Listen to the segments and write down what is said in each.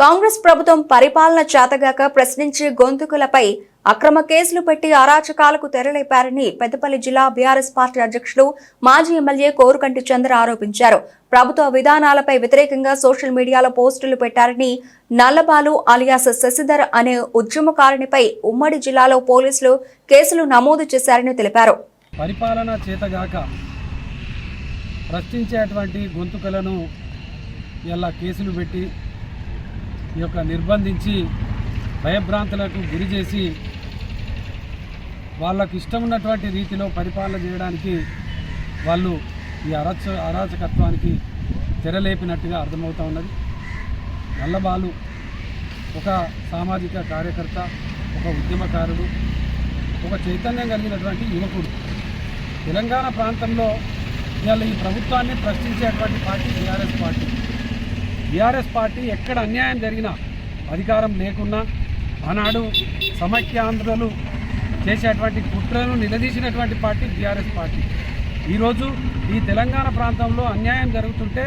కాంగ్రెస్ ప్రభుత్వం పరిపాలన చేతగాక ప్రశ్నించే గొంతుకులపై అక్రమ కేసులు పెట్టి అరాచకాలకు తెరలేపారని పెద్దపల్లి జిల్లా బీఆర్ఎస్ పార్టీ అధ్యక్షుడు మాజీ ఎమ్మెల్యే కోరుకంటి చంద్ర ఆరోపించారు. ప్రభుత్వ విధానాలపై వ్యతిరేకంగా సోషల్ మీడియాలో పోస్టులు పెట్టారని, నల్లబాలు అలియాస్ శశిధర్ అనే ఉద్యమకారునిపై ఉమ్మడి జిల్లాలో పోలీసులు కేసులు నమోదు చేశారని తెలిపారు. పరిపాలన చేతగాక ప్రశ్నించేటువంటి గొంతుకలను ఇలా కేసులు పెట్టి నిర్బంధించి భయభ్రాంతులకు గురి చేసి వాళ్ళకు ఇష్టం ఉన్నటువంటి రీతిలో పరిపాలన చేయడానికి వాళ్ళు ఈ అరాచకత్వానికి తెరలేపినట్టుగా అర్థమవుతూ ఉన్నది. నల్లబాలు ఒక సామాజిక కార్యకర్త, ఒక ఉద్యమకారుడు, ఒక చైతన్యం కలిగినటువంటి యువకుడు. తెలంగాణ ప్రాంతంలో ఇవాళ ఈ ప్రభుత్వాన్ని ప్రశ్నించేటువంటి party BRS party. BRS party ఎక్కడ అన్యాయం జరిగినా, అధికారం లేకున్నా ఆనాడు సమైక్యాంధ్రులు చేసేటువంటి కుట్రను నిలదీసినటువంటి పార్టీ బీఆర్ఎస్ పార్టీ. ఈరోజు ఈ తెలంగాణ ప్రాంతంలో అన్యాయం జరుగుతుంటే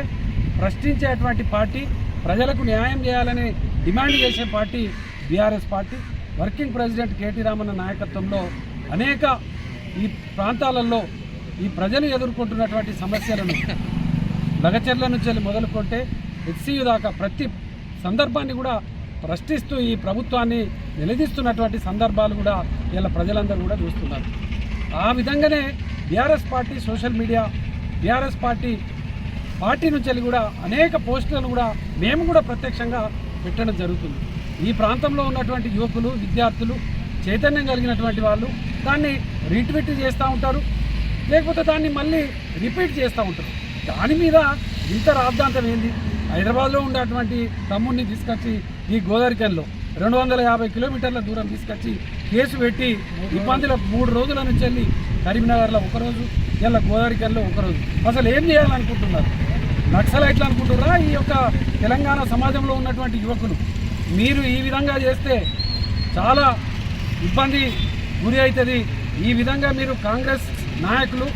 ప్రశ్నించేటువంటి పార్టీ, ప్రజలకు న్యాయం చేయాలని డిమాండ్ చేసే party BRS party. Working president KT Ramanna నాయకత్వంలో అనేక ఈ ప్రాంతాలలో ఈ ప్రజలు ఎదుర్కొంటున్నటువంటి సమస్యలను లగచర్ల నుంచి మొదలుకొంటే హెచ్సియు దాకా ప్రతి సందర్భాన్ని కూడా ప్రశ్నిస్తూ ఈ ప్రభుత్వాన్ని నిలదీస్తున్నటువంటి సందర్భాలు కూడా ఇలా ప్రజలందరూ కూడా చూస్తున్నారు. ఆ విధంగానే BRS party social media, BRS party నుంచి కూడా అనేక పోస్టులను కూడా మేము కూడా ప్రత్యక్షంగా పెట్టడం జరుగుతుంది. ఈ ప్రాంతంలో ఉన్నటువంటి యువకులు, విద్యార్థులు, చైతన్యం కలిగినటువంటి వాళ్ళు దాన్ని రీట్వీట్ చేస్తూ ఉంటారు, లేకపోతే దాన్ని మళ్ళీ రిపీట్ చేస్తూ ఉంటారు. దాని మీద ఇంత రాద్ధాంతం ఏంది? హైదరాబాద్లో ఉన్నటువంటి తమ్ముడిని తీసుకొచ్చి ఈ గోదావరికల్లో 250 కిలోమీటర్ల దూరం తీసుకొచ్చి కేసు పెట్టి ఇబ్బందులు 3 రోజుల నుంచి వెళ్ళి కరీంనగర్లో ఒకరోజు, ఇలా గోదావరికల్లో ఒకరోజు. అసలు ఏం చేయాలనుకుంటున్నారు? నక్సలైట్లు అనుకుంటున్నారా? ఈ తెలంగాణ సమాజంలో ఉన్నటువంటి యువకులు మీరు ఈ విధంగా చేస్తే చాలా ఇబ్బంది గురి అవుతుంది. ఈ విధంగా మీరు కాంగ్రెస్ నాయకులు,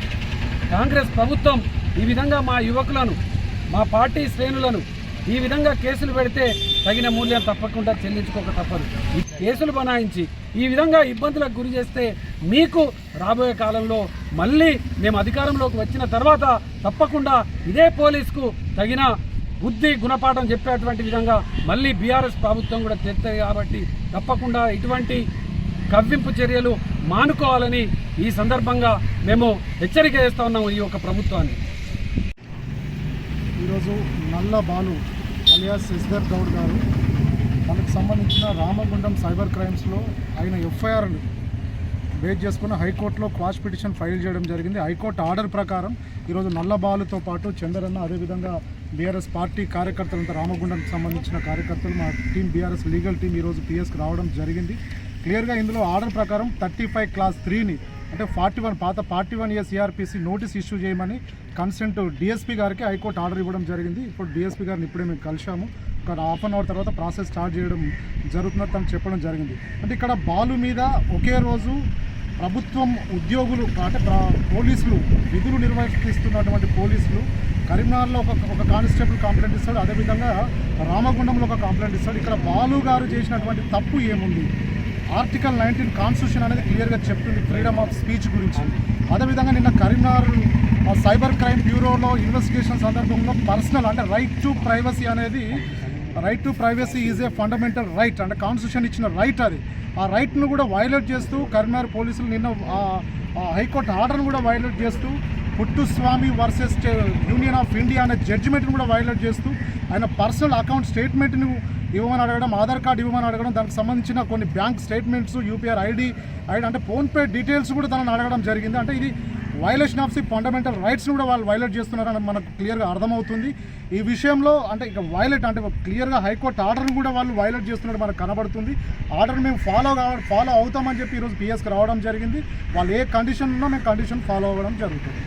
కాంగ్రెస్ ప్రభుత్వం ఈ విధంగా మా యువకులను, మా పార్టీ శ్రేణులను ఈ విధంగా కేసులు పెడితే తగిన మూల్యం తప్పకుండా చెల్లించుకోక తప్పదు. ఈ కేసులు బనాయించి ఈ విధంగా ఇబ్బందులకు గురి చేస్తే మీకు రాబోయే కాలంలో మళ్ళీ మేము అధికారంలోకి వచ్చిన తర్వాత తప్పకుండా ఇదే పోలీసుకు తగిన బుద్ధి గుణపాఠం చెప్పేటువంటి విధంగా మళ్ళీ బీఆర్ఎస్ ప్రభుత్వం కూడా తెస్తుంది. కాబట్టి తప్పకుండా ఇటువంటి కవ్వింపు చర్యలు మానుకోవాలని ఈ సందర్భంగా మేము హెచ్చరిక చేస్తూ ఉన్నాము ఈ ప్రభుత్వాన్ని. ఈరోజు నల్లబాలు అలియాస్ శశిధర్ గౌడ్ గారు మనకు సంబంధించిన రామగుండం సైబర్ క్రైమ్స్లో ఆయన ఎఫ్ఐఆర్ను బేస్ చేసుకుని హైకోర్టులో క్వాష్ పిటిషన్ ఫైల్ చేయడం జరిగింది. హైకోర్టు ఆర్డర్ ప్రకారం ఈరోజు నల్లబాలుతో పాటు చంద్రన్న, అదేవిధంగా బీఆర్ఎస్ పార్టీ కార్యకర్తలంతా, రామగుండంకి సంబంధించిన కార్యకర్తలు, మా టీం బీఆర్ఎస్ లీగల్ టీం ఈరోజు పిఎస్కి రావడం జరిగింది. క్లియర్గా ఇందులో ఆర్డర్ ప్రకారం 35 క్లాస్ 3ని అంటే 41 పాత 41 ఇయర్స్ సిఆర్పిసి నోటీస్ ఇష్యూ చేయమని కన్సెంట్ డిఎస్పీ గారికి హైకోర్టు ఆర్డర్ ఇవ్వడం జరిగింది. ఇప్పుడు డిఎస్పీ గారిని ఇప్పుడే మేము కలిసాము. ఒక ½ అవర్ తర్వాత ప్రాసెస్ స్టార్ట్ చేయడం జరుగుతున్నట్టు తను చెప్పడం జరిగింది. అంటే ఇక్కడ బాలు మీద ఒకే రోజు ప్రభుత్వం ఉద్యోగులు అంటే పోలీసులు విధులు నిర్వహిస్తున్నటువంటి పోలీసులు కరీంనగర్లో ఒక కానిస్టేబుల్ కంప్లైంట్ ఇస్తాడు, అదేవిధంగా రామగుండంలో ఒక కంప్లైంట్ ఇస్తాడు. ఇక్కడ బాలు గారు చేసినటువంటి తప్పు ఏముంది? ఆర్టికల్ 19 కాన్స్టిట్యూషన్ అనేది క్లియర్గా చెప్తుంది ఫ్రీడమ్ ఆఫ్ స్పీచ్ గురించి. అదేవిధంగా నిన్న కరీంనగర్ సైబర్ క్రైమ్ బ్యూరోలో ఇన్వెస్టిగేషన్ సందర్భంలో పర్సనల్ అంటే రైట్ టు ప్రైవసీ అనేది, right to privacy is a fundamental right, అంటే కాన్స్టిట్యూషన్ ఇచ్చిన రైట్ అది. ఆ రైట్ను కూడా వైలేట్ చేస్తూ కరీంనగర్ పోలీసులు నిన్న హైకోర్టు ఆర్డర్ను కూడా వైలేట్ చేస్తూ Puttaswamy versus union of India అనే జడ్జిమెంట్ను కూడా వైలేట్ చేస్తూ ఆయన పర్సనల్ అకౌంట్ స్టేట్మెంట్ను ఇవ్వమని అడగడం, ఆధార్ కార్డు ఇవ్వమని అడగడం, దానికి సంబంధించిన కొన్ని బ్యాంక్ స్టేట్మెంట్స్, యూపీఆర్ ఐడి అంటే ఫోన్పే డీటెయిల్స్ కూడా తనని అడగడం జరిగింది. అంటే ఇది వైలేషన్ ఆఫ్ ది ఫండమెంటల్ రైట్స్ని కూడా వాళ్ళు వైలేట్ చేస్తున్నారని మనకు క్లియర్గా అర్థమవుతుంది. ఈ విషయంలో అంటే ఇక వైలేట్ అంటే క్లియర్గా హైకోర్టు ఆర్డర్ని కూడా వాళ్ళు వైలేట్ చేస్తున్నట్టు మనకు కనబడుతుంది. ఆర్డర్ మేము ఫాలో అవుతామని చెప్పి ఈరోజు పిఎస్కి రావడం జరిగింది. వాళ్ళు ఏ కండిషన్ ఉన్నా మేము కండిషన్ ఫాలో అవ్వడం జరుగుతుంది.